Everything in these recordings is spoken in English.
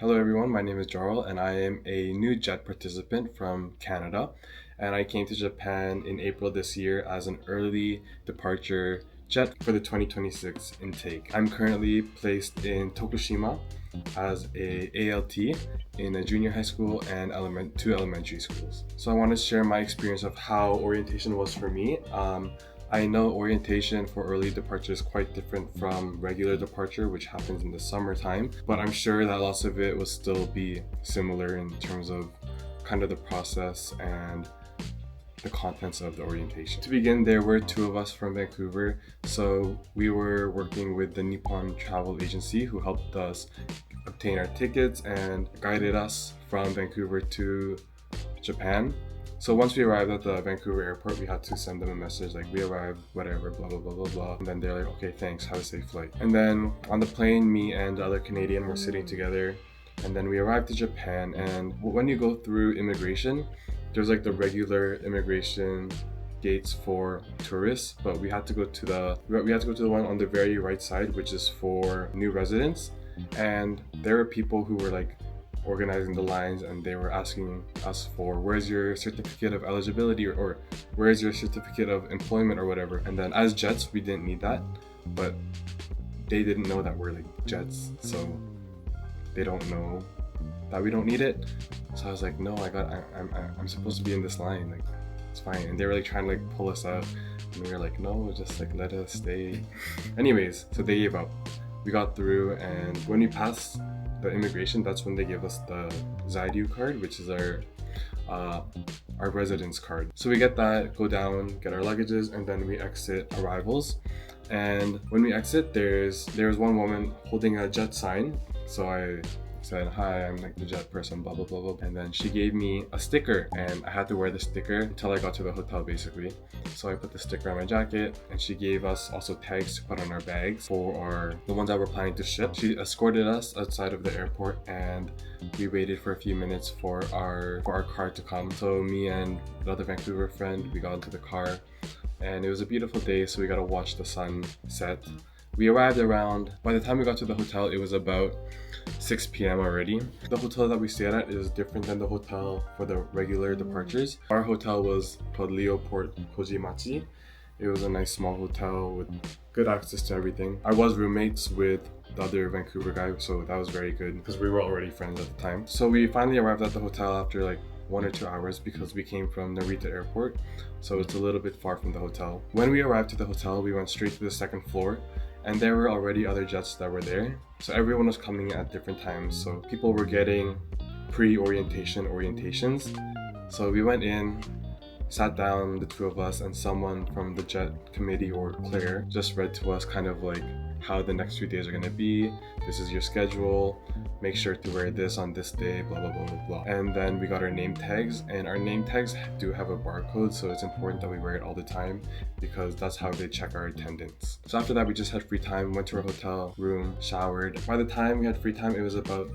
Hello everyone, my name is Jarl and I am a new JET participant from Canada, and I came to Japan in April this year as an early departure JET for the 2026 intake. I'm currently placed in Tokushima as a ALT in a junior high school and two elementary schools. So I want to share my experience of how orientation was for me. I know orientation for early departure is quite different from regular departure, which happens in the summertime, but I'm sure that lots of it will still be similar in terms of kind of the process and the contents of the orientation. To begin, there were two of us from Vancouver, so we were working with the Nippon Travel Agency who helped us obtain our tickets and guided us from Vancouver to Japan. So once we arrived at the Vancouver airport, we had to send them a message like, we arrived, whatever, blah, blah, blah, blah, blah. And then they're like, okay, thanks, have a safe flight. And then on the plane, me and the other Canadian were sitting together. And then we arrived to Japan. And when you go through immigration, there's like the regular immigration gates for tourists, but we had to go to the one on the very right side, which is for new residents. And there were people who were like organizing the lines, and they were asking us for where's your certificate of eligibility or where's your certificate of employment or whatever. And then as Jets, we didn't need that, but they didn't know that we're like Jets, so they don't know that we don't need it. So I was like, no, I'm supposed to be in this line, like it's fine. And they were like trying to like pull us out, and we were like, no, just like let us stay. Anyways, so they gave up. We got through, and when we passed the immigration, that's when they gave us the Zaidu card, which is our residence card. So we get that, go down, get our luggages, and then we exit arrivals. And when we exit, there's one woman holding a Jet sign. So I said, hi, I'm like the Jet person, blah, blah, blah, blah. And then she gave me a sticker, and I had to wear the sticker until I got to the hotel, basically. So I put the sticker on my jacket, and she gave us also tags to put on our bags for the ones that we're planning to ship. She escorted us outside of the airport, and we waited for a few minutes for our car to come. So me and the other Vancouver friend, we got into the car, and it was a beautiful day, so we got to watch the sun set. We arrived by the time we got to the hotel, it was about 6 p.m. already. The hotel that we stayed at is different than the hotel for the regular departures. Our hotel was called Leoport Kojimachi. It was a nice small hotel with good access to everything. I was roommates with the other Vancouver guy, so that was very good because we were already friends at the time. So we finally arrived at the hotel after like 1 or 2 hours because we came from Narita Airport, so it's a little bit far from the hotel. When we arrived to the hotel, we went straight to the second floor, and there were already other Jets that were there. So everyone was coming at different times. So people were getting pre-orientation orientations. So we went in, sat down, the two of us, and someone from the Jet committee, or Claire, just read to us kind of like how the next few days are gonna be. This is your schedule. Make sure to wear this on this day, blah, blah, blah, blah, blah. And then we got our name tags, and our name tags do have a barcode, so it's important that we wear it all the time because that's how they check our attendance. So after that, we just had free time, went to our hotel room, showered. By the time we had free time, it was about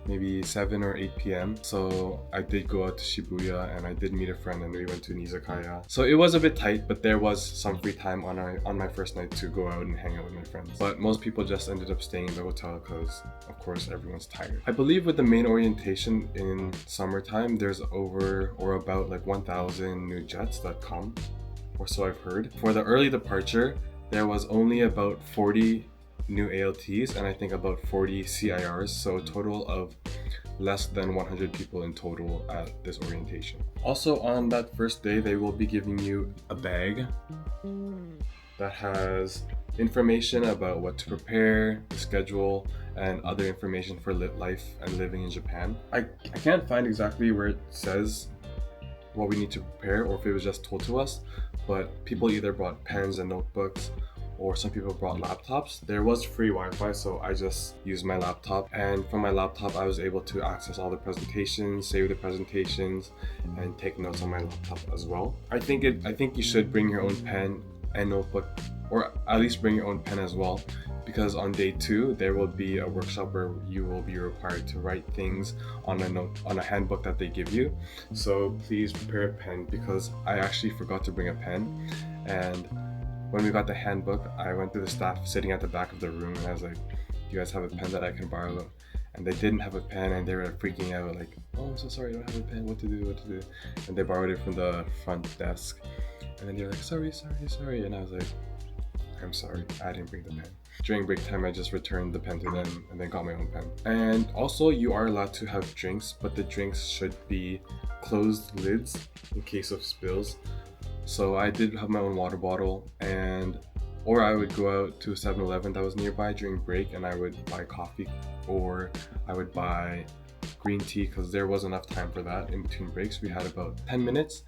maybe 7 or 8 p.m. So I did go out to Shibuya, and I did meet a friend, and we went to an izakaya. So it was a bit tight, but there was some free time on my first night to go out and hang out with my friends. But most people just ended up staying in the hotel because, of course, everyone's tired. I believe with the main orientation in summertime, there's over or about like 1,000 new Jets that come, or so I've heard. For the early departure, there was only about 40 new ALTs and I think about 40 CIRs, so a total of less than 100 people in total at this orientation. Also on that first day, they will be giving you a bag that has information about what to prepare, the schedule, and other information for life and living in Japan. I can't find exactly where it says what we need to prepare or if it was just told to us, but people either brought pens and notebooks, or some people brought laptops. There was free Wi-Fi, so I just used my laptop. And from my laptop, I was able to access all the presentations, save the presentations, and take notes on my laptop as well. I think you should bring your own pen and notebook, or at least bring your own pen as well, because on day 2, there will be a workshop where you will be required to write things on a handbook that they give you. So please prepare a pen, because I actually forgot to bring a pen. And when we got the handbook, I went to the staff sitting at the back of the room, and I was like, do you guys have a pen that I can borrow? and they didn't have a pen, and they were freaking out like, oh, I'm so sorry, I don't have a pen, what to do. And they borrowed it from the front desk, and then they were like, sorry, and I was like, I'm sorry, I didn't bring the pen. During break time, I just returned the pen to them and then got my own pen. And also, you are allowed to have drinks, but the drinks should be closed lids in case of spills. So I did have my own water bottle, or I would go out to a 7-Eleven that was nearby during break, and I would buy coffee, or I would buy green tea, because there was enough time for that in between breaks. We had about 10 minutes,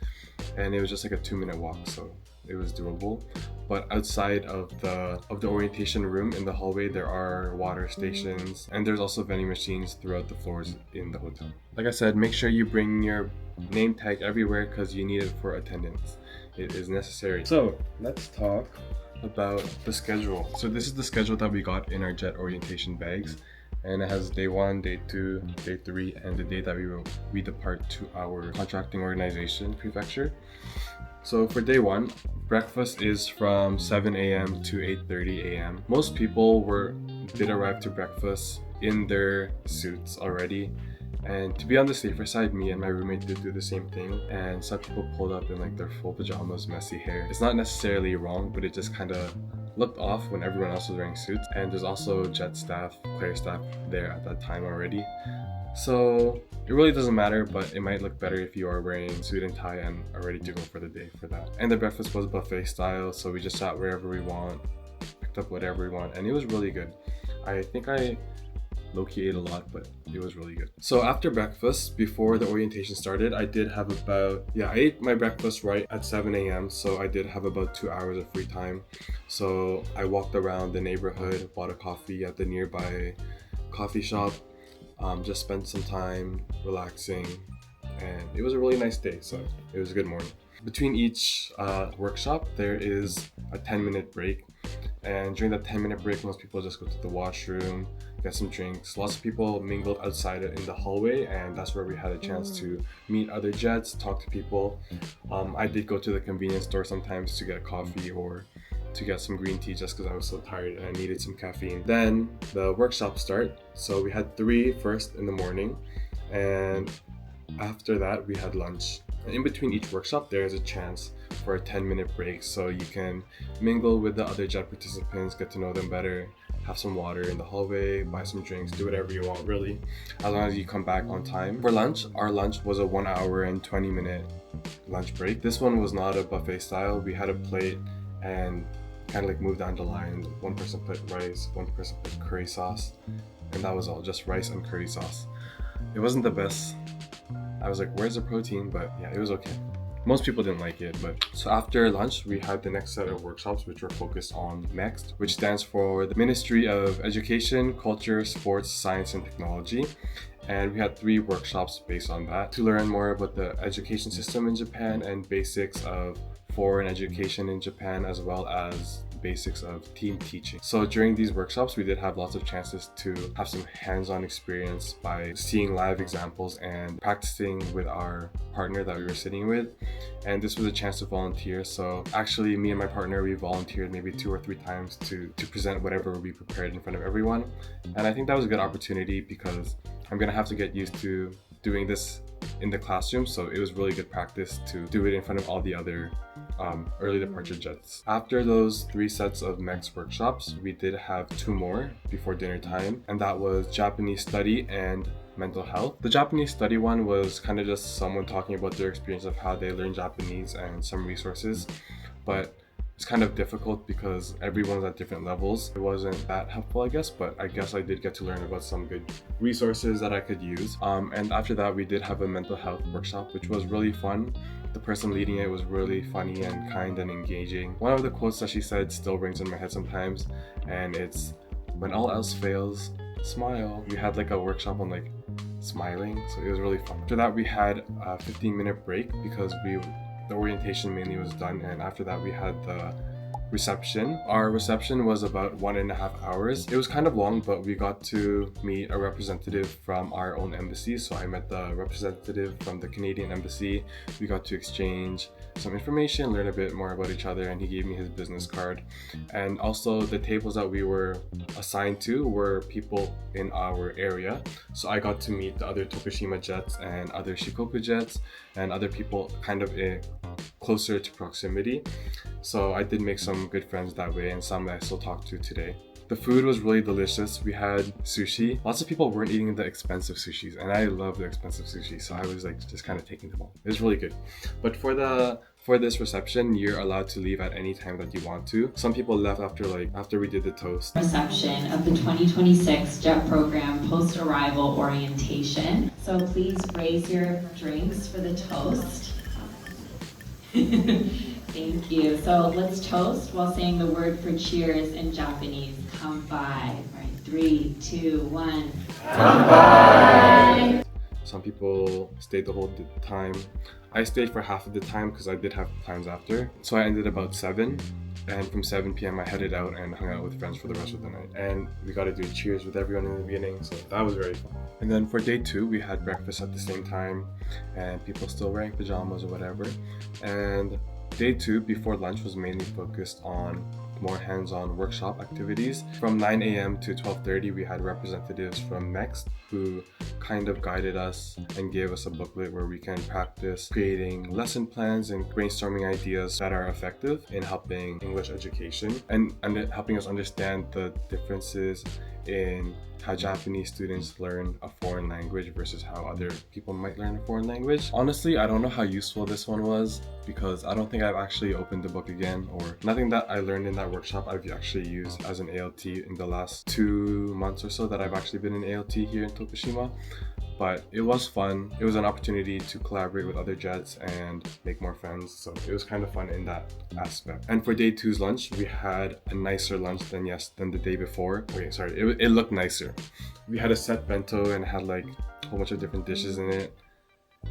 and it was just like a 2-minute walk, so it was doable. But outside of the orientation room in the hallway, there are water stations, and there's also vending machines throughout the floors in the hotel. Like I said, make sure you bring your name tag everywhere because you need it for attendance. It is necessary. So let's talk about the schedule. So this is the schedule that we got in our jet orientation bags, and it has day 1, day 2, day 3, and the day that we depart to our contracting organization prefecture. So for day 1, breakfast is from 7 a.m. to 8:30 a.m. Most people did arrive to breakfast in their suits already. And to be on the safer side, me and my roommate did do the same thing, and some people pulled up in like their full pajamas, messy hair. It's not necessarily wrong, but it just kind of looked off when everyone else was wearing suits. And there's also jet staff, Claire staff there at that time already. So it really doesn't matter, but it might look better if you are wearing suit and tie and are ready to go for the day for that. And the breakfast was buffet style, so we just sat wherever we want, picked up whatever we want, and it was really good. I think I low-key ate a lot, but it was really good. So after breakfast, before the orientation started, I did have I ate my breakfast right at 7 a.m. So I did have about 2 hours of free time. So I walked around the neighborhood, bought a coffee at the nearby coffee shop, just spent some time relaxing, and it was a really nice day. So it was a good morning. Between each workshop, there is a 10-minute break. And during that 10-minute break, most people just go to the washroom, get some drinks. Lots of people mingled outside in the hallway, and that's where we had a chance to meet other jets, talk to people. I did go to the convenience store sometimes to get coffee or to get some green tea just because I was so tired and I needed some caffeine. Then the workshop start. So we had 3 first in the morning, and after that we had lunch. And in between each workshop, there is a chance for a 10-minute break, so you can mingle with the other jet participants, get to know them better, have some water in the hallway, buy some drinks, do whatever you want really, as long as you come back on time. For lunch, our lunch was a 1 hour and 20-minute lunch break. This one was not a buffet style. We had a plate and kind of like moved down the line. One person put rice, one person put curry sauce, and that was all, just rice and curry sauce. It wasn't the best. I was like, where's the protein? But yeah, it was okay. Most people didn't like it, but so after lunch, we had the next set of workshops, which were focused on MEXT, which stands for the Ministry of Education, Culture, Sports, Science, and Technology. And we had 3 workshops based on that to learn more about the education system in Japan and basics of foreign education in Japan, as well as basics of team teaching. So during these workshops, we did have lots of chances to have some hands-on experience by seeing live examples and practicing with our partner that we were sitting with. And this was a chance to volunteer. So actually, me and my partner, we volunteered maybe 2 or 3 times to present whatever we prepared in front of everyone. And I think that was a good opportunity because I'm gonna have to get used to doing this in the classroom, so it was really good practice to do it in front of all the other early departure jets. After those 3 sets of MEXT workshops, we did have 2 more before dinner time, and that was Japanese study and mental health. The Japanese study one was kind of just someone talking about their experience of how they learn Japanese and some resources, but it's kind of difficult because everyone's at different levels. It wasn't that helpful, I guess, but I guess I did get to learn about some good resources that I could use. And after that, we did have a mental health workshop, which was really fun. The person leading it was really funny and kind and engaging. One of the quotes that she said still rings in my head sometimes, and it's, "When all else fails, smile." We had like a workshop on like smiling, so it was really fun. After that, we had a 15-minute break because the orientation mainly was done, and after that we had the reception. Our reception was about 1.5 hours. It was kind of long, but we got to meet a representative from our own embassy. So I met the representative from the Canadian embassy. We got to exchange some information, learn a bit more about each other, and he gave me his business card. And also the tables that we were assigned to were people in our area. So I got to meet the other Tokushima jets and other Shikoku jets and other people kind of closer to proximity. So I did make some good friends that way, and some I still talk to today. The food was really delicious. We had sushi. Lots of people weren't eating the expensive sushis, and I love the expensive sushi, so I was like just kind of taking them all. It was really good. But for this reception, you're allowed to leave at any time that you want to. Some people left after we did the toast. Reception of the 2026 JET program post-arrival orientation. So please raise your drinks for the toast. Thank you. So let's toast while saying the word for cheers in Japanese. Kanpai. All right, 3, 2, 1. Kanpai! Some people stayed the whole time. I stayed for half of the time because I did have plans after. So I ended about 7. And from 7 p.m. I headed out and hung out with friends for the rest of the night. And we got to do cheers with everyone in the beginning, so that was very fun. And then for day 2, we had breakfast at the same time, and people still wearing pajamas or whatever. And day 2, before lunch, was mainly focused on more hands-on workshop activities. From 9 a.m. to 12:30, we had representatives from Next who kind of guided us and gave us a booklet where we can practice creating lesson plans and brainstorming ideas that are effective in helping English education and helping us understand the differences in how Japanese students learn a foreign language versus how other people might learn a foreign language. Honestly, I don't know how useful this one was because I don't think I've actually opened the book again, or nothing that I learned in that workshop I've actually used as an ALT in the last 2 months or so that I've actually been in ALT here in Tokushima. But it was fun. It was an opportunity to collaborate with other jets and make more friends. So it was kind of fun in that aspect. And for day 2's lunch, we had a nicer lunch than the day before. It looked nicer. We had a set bento and had like a whole bunch of different dishes in it.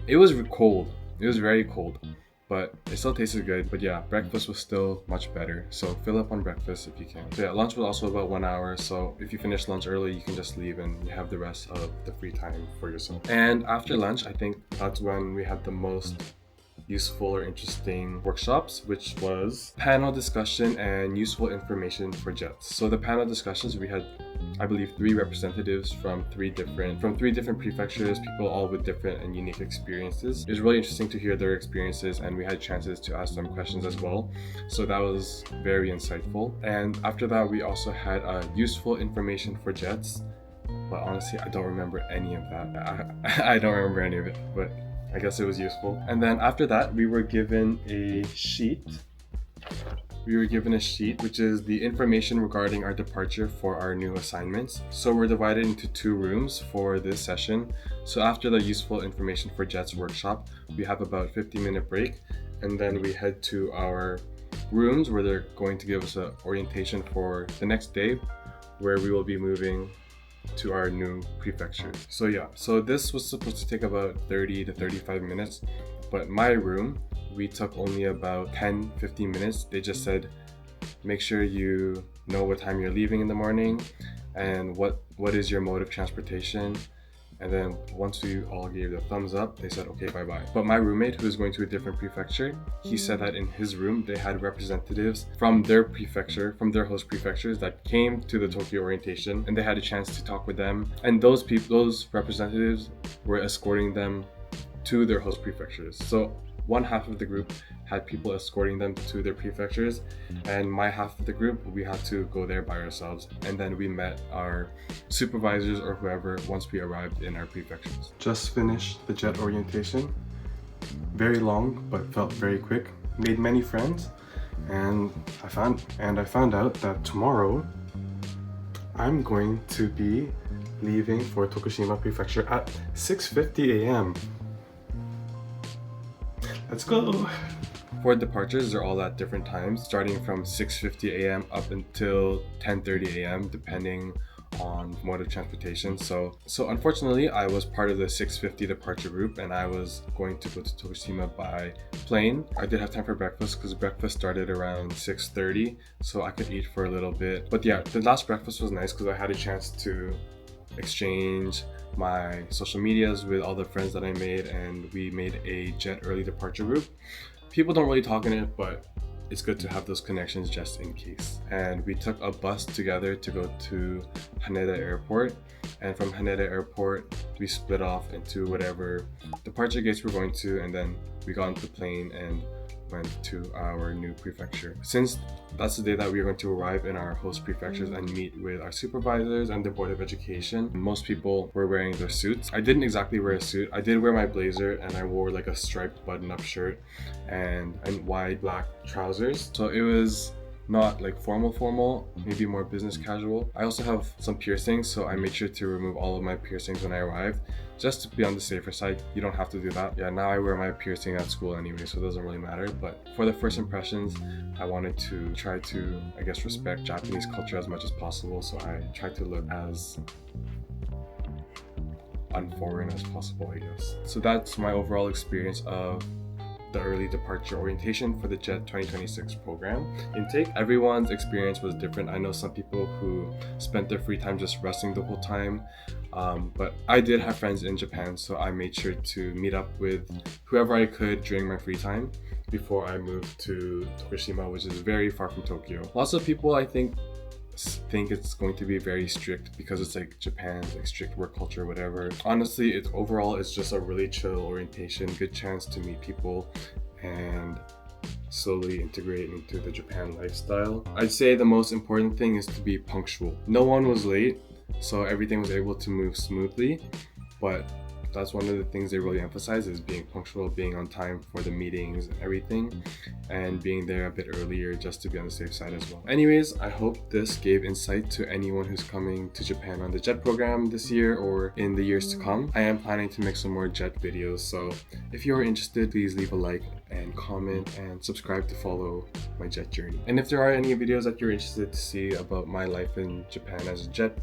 It was cold. It was very cold, but it still tasted good. But yeah, breakfast was still much better. So fill up on breakfast if you can. So yeah, lunch was also about 1 hour. So if you finish lunch early, you can just leave and you have the rest of the free time for yourself. And after lunch, I think that's when we had the most useful or interesting workshops, which was panel discussion and useful information for jets. So the panel discussions, we had, I believe, 3 representatives from three different prefectures, people all with different and unique experiences. It was really interesting to hear their experiences, and we had chances to ask them questions as well. So that was very insightful. And after that, we also had useful information for jets. But honestly, I don't remember any of that. I don't remember any of it, but I guess it was useful. And then after that, we were given a sheet. Which is the information regarding our departure for our new assignments. So we're divided into 2 rooms for this session. So after the useful information for jets workshop, we have about 50-minute break, and then we head to our rooms where they're going to give us an orientation for the next day, where we will be moving to our new prefecture. So yeah, so this was supposed to take about 30 to 35 minutes, but my room, we took only about 10-15 minutes. They just said, make sure you know what time you're leaving in the morning and what is your mode of transportation. And then once we all gave the thumbs up, they said, okay, bye-bye. But my roommate, who is going to a different prefecture, he said that in his room, they had representatives from their prefecture, from their host prefectures that came to the Tokyo orientation, and they had a chance to talk with them. And those representatives were escorting them to their host prefectures. So one half of the group had people escorting them to their prefectures, and my half of the group, we had to go there by ourselves. And then we met our supervisors or whoever once we arrived in our prefectures. Just finished the jet orientation. Very long, but felt very quick. Made many friends, and I found out that tomorrow I'm going to be leaving for Tokushima Prefecture at 6:50 a.m. Let's go! For departures, they're all at different times, starting from 6:50 a.m. up until 10:30 a.m. depending on mode of transportation. So unfortunately, I was part of the 6:50 departure group, and I was going to go to Tokushima by plane. I did have time for breakfast because breakfast started around 6:30, so I could eat for a little bit. But yeah, the last breakfast was nice because I had a chance to exchange my social medias with all the friends that I made, and we made a jet early departure group. People don't really talk in it, but it's good to have those connections just in case. And we took a bus together to go to Haneda Airport, and from Haneda Airport we split off into whatever departure gates we're going to, and then we got into the plane and went to our new prefecture. Since that's the day that we are going to arrive in our host prefectures and meet with our supervisors and the Board of Education, most people were wearing their suits. I didn't exactly wear a suit. I did wear my blazer, and I wore like a striped button-up shirt and wide black trousers. So it was not like formal, maybe more business casual. I also have some piercings, so I made sure to remove all of my piercings when I arrived, just to be on the safer side. You don't have to do that. Yeah, now I wear my piercing at school anyway, so it doesn't really matter. But for the first impressions, I wanted to try to, I guess, respect Japanese culture as much as possible, so I tried to look as unforeign as possible, I guess. So that's my overall experience of the early departure orientation for the JET 2026 program intake. Everyone's experience was different. I know some people who spent their free time just resting the whole time, but I did have friends in Japan, so I made sure to meet up with whoever I could during my free time before I moved to Tokushima, which is very far from Tokyo. Lots of people, I think it's going to be very strict because it's like Japan, like strict work culture, whatever. Honestly, it's just a really chill orientation, good chance to meet people and slowly integrate into the Japan lifestyle. I'd say the most important thing is to be punctual. No one was late, so everything was able to move smoothly, but that's one of the things they really emphasize, is being punctual, being on time for the meetings and everything, and being there a bit earlier just to be on the safe side as well. Anyways, I hope this gave insight to anyone who's coming to Japan on the JET program this year or in the years to come. I am planning to make some more JET videos, so if you are interested, please leave a like and comment and subscribe to follow my JET journey. And if there are any videos that you're interested to see about my life in Japan as a JET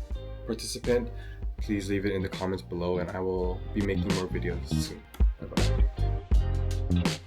participant, please leave it in the comments below, and I will be making more videos soon. Bye bye.